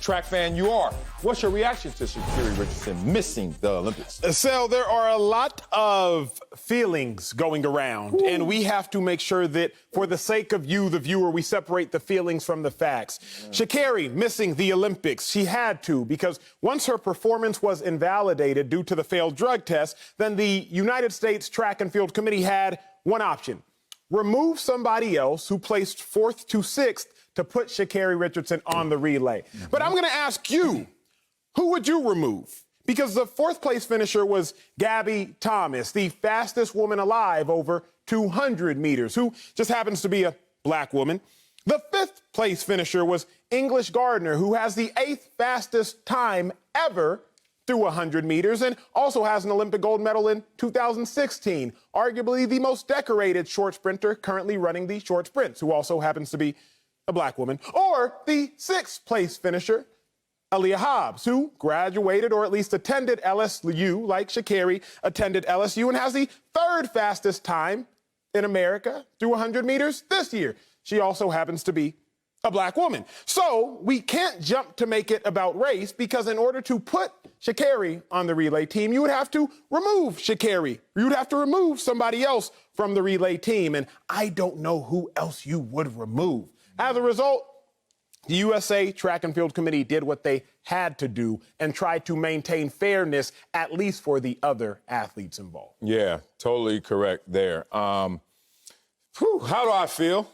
track fan you are. What's your reaction to Sha'Carri Richardson missing the Olympics? So there are a lot of feelings going around, and we have to make sure that for the sake of you, the viewer, we separate the feelings from the facts. Sha'Carri missing the Olympics. She had to, because once her performance was invalidated due to the failed drug test, then the United States Track and Field Committee had one option: remove somebody else who placed 4th to 6th to put Sha'Carri Richardson on the relay. But I'm going to ask you, who would you remove? Because the 4th place finisher was Gabby Thomas, the fastest woman alive over 200 meters, who just happens to be a black woman. The 5th place finisher was English Gardner, who has the 8th fastest time ever through 100 meters and also has an Olympic gold medal in 2016, arguably the most decorated short sprinter currently running the short sprints, who also happens to be a black woman. Or the 6th place finisher, Aaliyah Hobbs, who graduated or at least attended LSU, like Sha'Carri attended LSU, and has the 3rd fastest time in America through 100 meters this year. She also happens to be a black woman. So we can't jump to make it about race, because in order to put Sha'Carri on the relay team, you would have to remove Sha'Carri. You would have to remove somebody else from the relay team, and I don't know who else you would remove. As a result, the USA Track and Field Committee did what they had to do and tried to maintain fairness, at least for the other athletes involved. Yeah, totally correct there. How do I feel?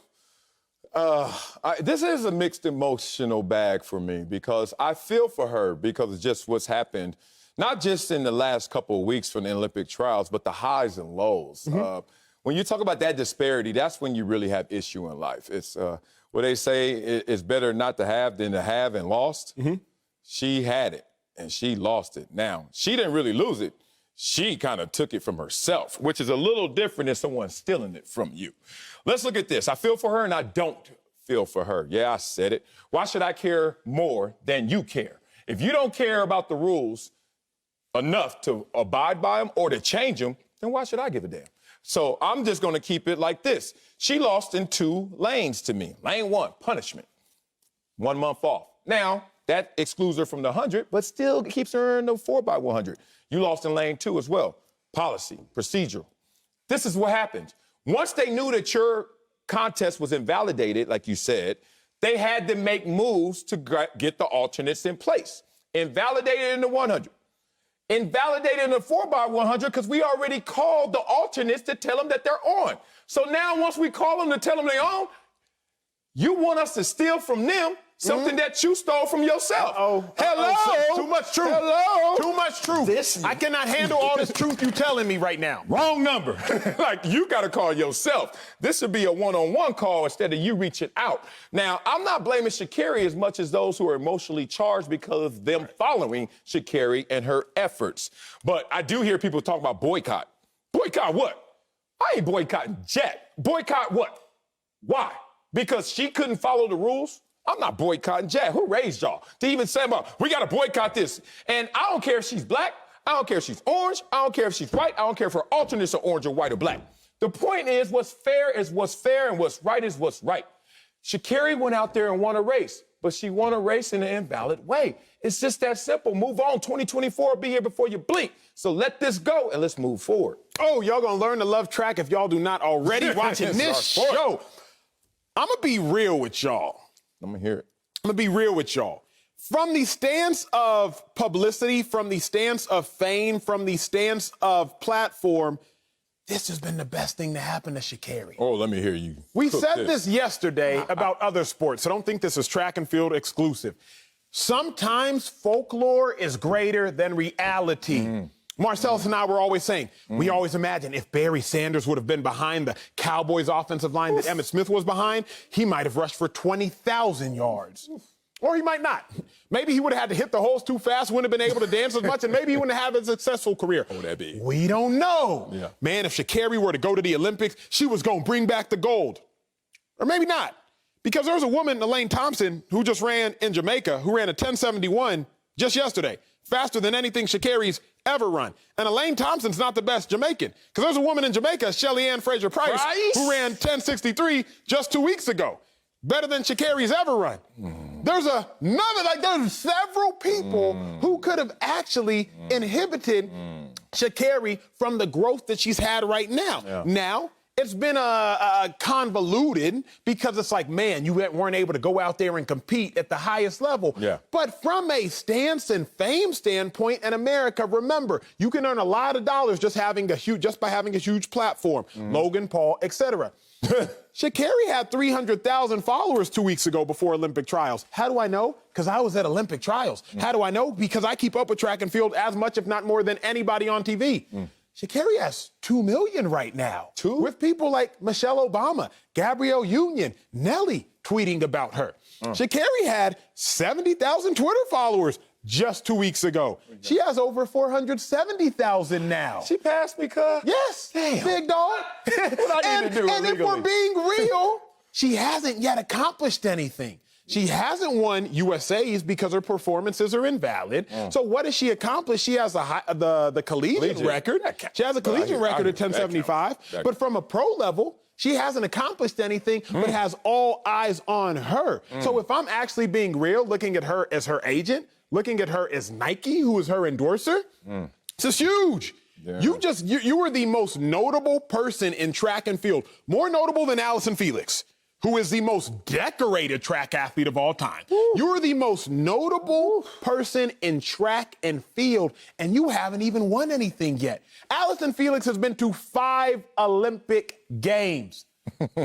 This is a mixed emotional bag for me, because I feel for her because of just what's happened, not just in the last couple of weeks from the Olympic trials, but the highs and lows. When you talk about that disparity, that's when you really have issue in life. It's what they say, it's better not to have than to have and lost. She had it and she lost it. Now, she didn't really lose it. She kind of took it from herself, which is a little different than someone stealing it from you. Let's look at this. I feel for her and I don't feel for her. Yeah, I said it. Why should I care more than you care? If you don't care about the rules enough to abide by them or to change them, then why should I give a damn? So I'm just going to keep it like this. She lost in 2 lanes to me. Lane 1, punishment, 1 month off. Now, that excludes her from the 100, but still keeps her in the 4x100. You lost in lane 2 as well. Policy, procedural. This is what happened. Once they knew that your contest was invalidated, like you said, they had to make moves to get the alternates in place. Invalidated in the 100. Invalidated in the 4x100 because we already called the alternates to tell them that they're on. So now once we call them to tell them they're on, you want us to steal from them something that you stole from yourself. Hello? Too much truth. Hello? Too much truth. I cannot handle all this truth you telling me right now. Wrong number. Like, you got to call yourself. This should be a one-on-one call instead of you reaching out. Now, I'm not blaming Sha'Carri as much as those who are emotionally charged because of them following Sha'Carri and her efforts. But I do hear people talk about boycott. Boycott what? I ain't boycotting Jack. Boycott what? Why? Because she couldn't follow the rules? I'm not boycotting Jack. Who raised y'all to even say about, we got to boycott this? And I don't care if she's black. I don't care if she's orange. I don't care if she's white. I don't care if her alternates are orange or white or black. The point is, what's fair is what's fair, and what's right is what's right. Sha'Carri went out there and won a race, but she won a race in an invalid way. It's just that simple. Move on. 2024 will be here before you blink. So let this go and let's move forward. Oh, y'all gonna learn to love track if y'all do not already watching this show. I'm gonna be real with y'all. I'm gonna hear it. I'm gonna be real with y'all. From the stance of publicity, from the stance of fame, from the stance of platform, this has been the best thing to happen to Sha'Carri. Oh, let me hear you. We said this yesterday about other sports, so don't think this is track and field exclusive. Sometimes folklore is greater than reality. Marcellus and I were always saying, we always imagine if Barry Sanders would have been behind the Cowboys offensive line that Emmitt Smith was behind, he might have rushed for 20,000 yards. Or he might not. Maybe he would have had to hit the holes too fast, wouldn't have been able to dance as much, and maybe he wouldn't have had a successful career. What would that be? We don't know. Yeah. Man, if Sha'Carri were to go to the Olympics, she was going to bring back the gold. Or maybe not. Because there was a woman, Elaine Thompson, who just ran in Jamaica, who ran a 10:71 just yesterday. Faster than anything Sha'Carri's ever run. And Elaine Thompson's not the best Jamaican. Because there's a woman in Jamaica, Shelly Ann Fraser-Price, who ran 10:63 just 2 weeks ago. better than Sha'Carri's ever run. There's there's several people who could have actually inhibited Sha'Carri from the growth that she's had right now. Yeah. Now, it's been convoluted because it's like, man, you weren't able to go out there and compete at the highest level. Yeah. But from a stance and fame standpoint in America, remember, you can earn a lot of dollars just by having a huge platform. Logan Paul, etc. Sha'Carri had 300,000 followers 2 weeks ago before Olympic trials. How do I know? Because I was at Olympic trials. How do I know? Because I keep up with track and field as much, if not more, than anybody on TV. Sha'Carri has 2 million right now. With people like Michelle Obama, Gabrielle Union, Nelly tweeting about her. Sha'Carri had 70,000 Twitter followers just 2 weeks ago. She has over 470,000 now. She passed me, cuz? Yes, Damn. big dog. What I need to do and if we're being real, she hasn't yet accomplished anything. She hasn't won USA's because her performances are invalid. So what has she accomplished? She has the collegiate record. She has a collegiate record at 1075. But from a pro level, she hasn't accomplished anything, but has all eyes on her. So if I'm actually being real, looking at her as her agent, looking at her as Nike, who is her endorser, this is huge. Yeah. You were the most notable person in track and field, more notable than Allison Felix, who is the most decorated track athlete of all time. You're the most notable person in track and field, and you haven't even won anything yet. Allison Felix has been to 5 Olympic Games.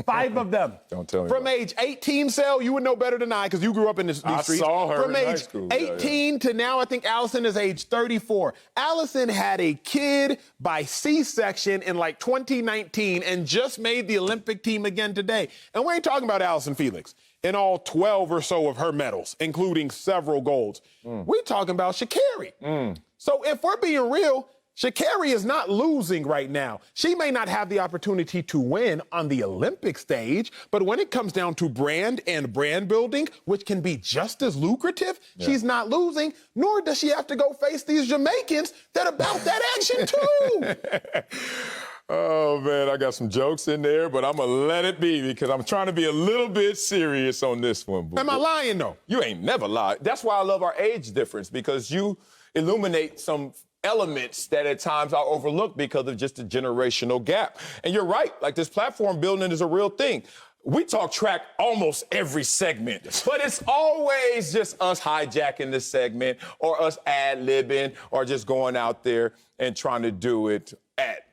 5 of them. Don't tell me. From age 18, Sal, you would know better than I because you grew up in these streets. I saw her From in high age school. 18 to now, I think Allison is age 34. Allison had a kid by C-section in like 2019 and just made the Olympic team again today. And we ain't talking about Allison Felix in all 12 or so of her medals, including several golds. We're talking about Sha'Carri. So if we're being real, Sha'Carri is not losing right now. She may not have the opportunity to win on the Olympic stage, but when it comes down to brand and brand building, which can be just as lucrative, she's not losing, nor does she have to go face these Jamaicans that about that action too. Oh, man, I got some jokes in there, but I'm going to let it be because I'm trying to be a little bit serious on this one. Am I lying, though? You ain't never lied. That's why I love our age difference, because you illuminate some elements that at times are overlooked because of just a generational gap. And you're right, like this platform building is a real thing. We talk track almost every segment, but it's always just us hijacking this segment or us ad-libbing or just going out there and trying to do it at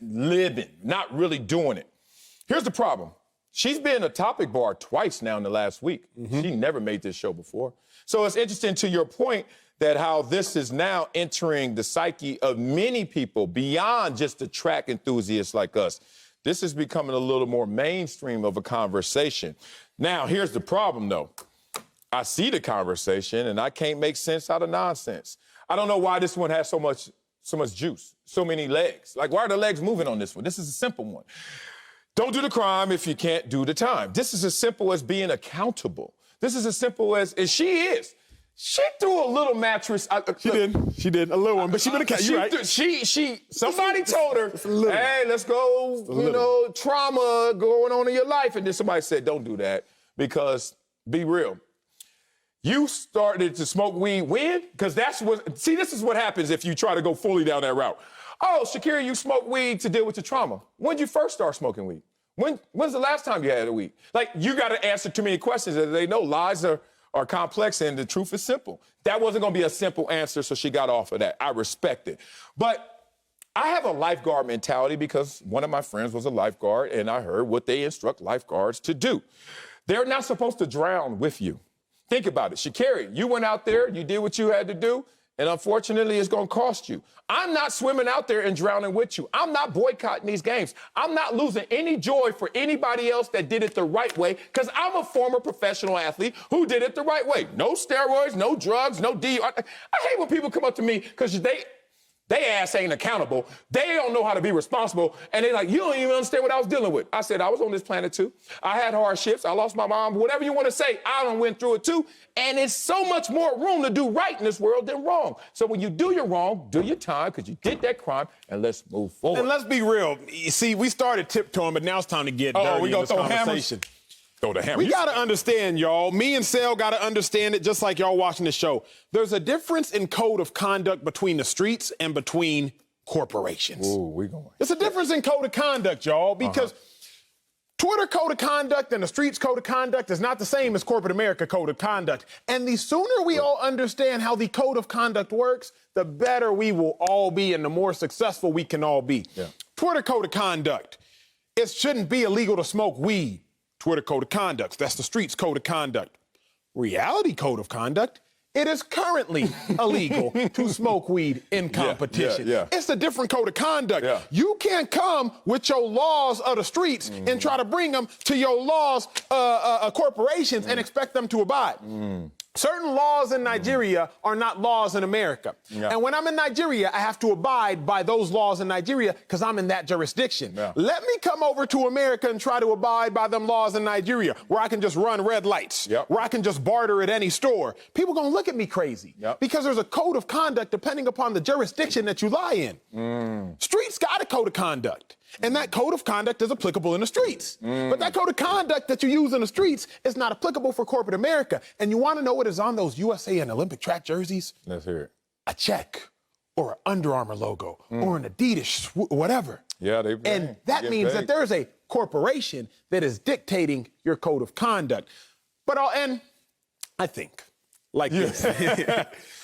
libbing, not really doing it. Here's the problem. She's been a topic bar twice now in the last week. She never made this show before. So it's interesting to your point that how this is now entering the psyche of many people beyond just the track enthusiasts like us. This is becoming a little more mainstream of a conversation. Now, here's the problem, though. I see the conversation, and I can't make sense out of nonsense. I don't know why this one has so much juice, so many legs. Like, why are the legs moving on this one? This is a simple one. Don't do the crime if you can't do the time. This is as simple as being accountable. This is as simple as she is. She threw a little mattress. She did a little one, but she been a you're right. Somebody told her, hey, let's go, trauma going on in your life. And then somebody said, don't do that because, be real, you started to smoke weed when? Because this is what happens if you try to go fully down that route. Oh, Sha'Carri, you smoke weed to deal with your trauma. When did you first start smoking weed? When's the last time you had a weed? Like, you got to answer too many questions. As they know, lies are complex and the truth is simple. That wasn't going to be a simple answer, so she got off of that. I respect it. But I have a lifeguard mentality because one of my friends was a lifeguard, and I heard what they instruct lifeguards to do. They're not supposed to drown with you. Think about it. Sha'Carri, you went out there, you did what you had to do, and unfortunately, it's going to cost you. I'm not swimming out there and drowning with you. I'm not boycotting these games. I'm not losing any joy for anybody else that did it the right way because I'm a former professional athlete who did it the right way. No steroids, no drugs, no DUI. I hate when people come up to me because they ass ain't accountable. They don't know how to be responsible. And they're like, you don't even understand what I was dealing with. I said, I was on this planet too. I had hardships. I lost my mom. Whatever you want to say, I done went through it too. And it's so much more room to do right in this world than wrong. So when you do your wrong, do your time because you did that crime and let's move forward. And let's be real. You see, we started tiptoeing, but now it's time to get dirty we gonna in this throw conversation. throw the hammer. We got to understand, y'all. Me and Sal got to understand it just like y'all watching the show. There's a difference in code of conduct between the streets and between corporations. Ooh, we going. There's a difference in code of conduct, y'all, because Twitter code of conduct and the streets code of conduct is not the same as corporate America code of conduct. And the sooner we all understand how the code of conduct works, the better we will all be and the more successful we can all be. Yeah. Twitter code of conduct. It shouldn't be illegal to smoke weed. Twitter code of conduct. That's the streets code of conduct. Reality code of conduct. It is currently illegal to smoke weed in competition. It's a different code of conduct. You can't come with your laws of the streets and try to bring them to your laws, corporations, and expect them to abide. Certain laws in Nigeria are not laws in America. And when I'm in Nigeria, I have to abide by those laws in Nigeria because I'm in that jurisdiction. Let me come over to America and try to abide by them laws in Nigeria where I can just run red lights, where I can just barter at any store. People going to look at me crazy because there's a code of conduct depending upon the jurisdiction that you lie in. Streets got a code of conduct. And that code of conduct is applicable in the streets. But that code of conduct that you use in the streets is not applicable for corporate America. And you want to know what is on those USA and Olympic track jerseys? Let's hear it. A check or an Under Armour logo or an Adidas, whatever. And that means that there's a corporation that is dictating your code of conduct. But I think, like this.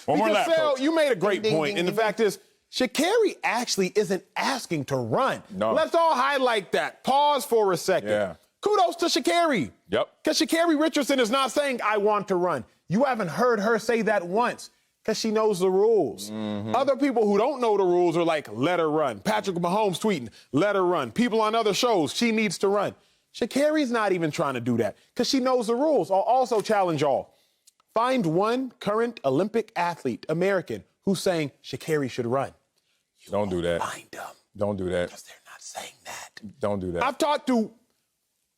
One more lap, Sal, folks. you made a great point, and the fact is, Sha'Carri actually isn't asking to run. Let's all highlight that. Pause for a second. Kudos to Sha'Carri. Because Sha'Carri Richardson is not saying, I want to run. You haven't heard her say that once because she knows the rules. Other people who don't know the rules are like, let her run. Patrick Mahomes tweeting, let her run. People on other shows, she needs to run. Sha'Carri's not even trying to do that because she knows the rules. I'll also challenge y'all. Find one current Olympic athlete, American, who's saying Sha'Carri should run. Don't do that. Find them. Don't do that. Because they're not saying that. Don't do that. I've talked to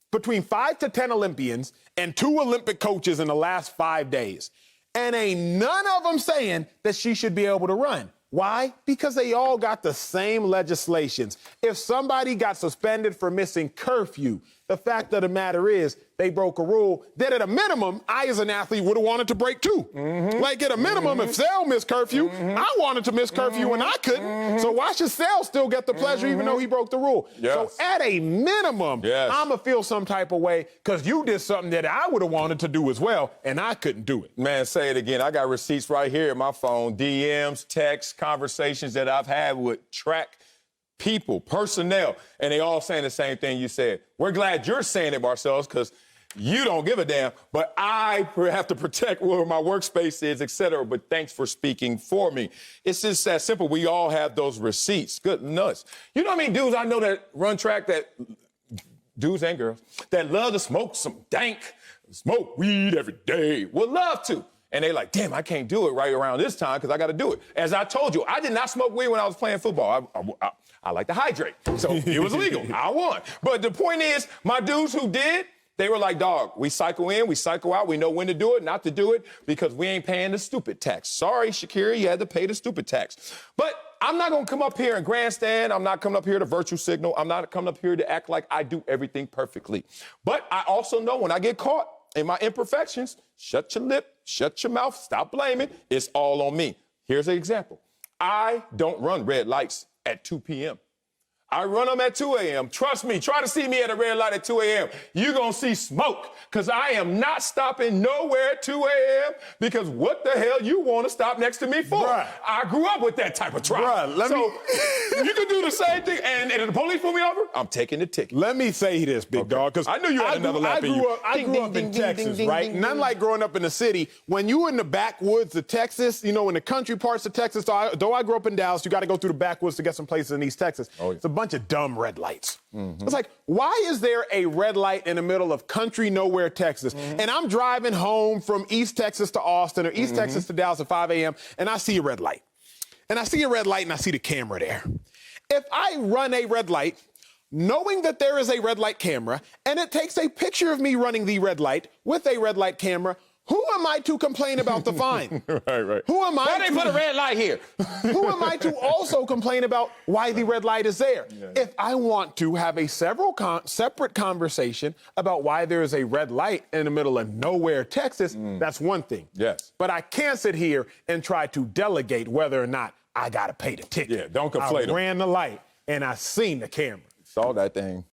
between 5 to 10 Olympians and 2 Olympic coaches in the last 5 days. And ain't none of them saying that she should be able to run. Why? Because they all got the same legislations. If somebody got suspended for missing curfew, the fact of the matter is they broke a rule that at a minimum, I as an athlete would have wanted to break too. Like at a minimum, if Sal missed curfew, I wanted to miss curfew and I couldn't. So why should Sal still get the pleasure even though he broke the rule? So at a minimum, I'm going to feel some type of way because you did something that I would have wanted to do as well and I couldn't do it. Man, say it again. I got receipts right here in my phone, DMs, texts, conversations that I've had with track people, personnel, and they all saying the same thing you said. We're glad you're saying it, Marcellus, because you don't give a damn, but I have to protect where my workspace is, et cetera. But thanks for speaking for me. It's just that simple. We all have those receipts. Good nuts. You know what I mean? Dudes I know that run track, that dudes and girls, that love to smoke some dank, smoke weed every day, would love to. And they like, damn, I can't do it right around this time because I got to do it. As I told you, I did not smoke weed when I was playing football. I like to hydrate. So it was legal. I won. But the point is, my dudes who did, they were like, dog, we cycle in, we cycle out. We know when to do it, not to do it, because we ain't paying the stupid tax. Sorry, Sha'Carri, you had to pay the stupid tax. But I'm not going to come up here and grandstand. I'm not coming up here to virtue signal. I'm not coming up here to act like I do everything perfectly. But I also know when I get caught in my imperfections, shut your lip, shut your mouth, stop blaming. It's all on me. Here's an example. I don't run red lights at 2 p.m. I run them at 2 a.m. Trust me, try to see me at a red light at 2 a.m. You're going to see smoke because I am not stopping nowhere at 2 a.m. because what the hell you want to stop next to me for? Bruh. I grew up with that type of trouble. You can do the same thing. And if the police pull me over, I'm taking the ticket. Let me say this, big dog, because I knew you had another lap in you. I grew up in Texas, right? None like growing up in the city. When you in the backwoods of Texas, you know, in the country parts of Texas, though I grew up in Dallas, you got to go through the backwoods to get some places in East Texas. It's a bunch of dumb red lights. It's like, why is there a red light in the middle of country nowhere, Texas? And I'm driving home from East Texas to Austin or East Texas to Dallas at 5 a.m. and I see a red light. And I see a red light and I see the camera there. If I run a red light, knowing that there is a red light camera, and it takes a picture of me running the red light with a red light camera, Who am I to complain about the fine? Right. Who am I? Why they put a red light here? Who am I to also complain about why the red light is there? Yeah. If I want to have a separate conversation about why there is a red light in the middle of nowhere, Texas, that's one thing. Yes. But I can't sit here and try to delegate whether or not I got to pay the ticket. Yeah, don't conflate them. I ran the light and I seen the camera. Saw that thing.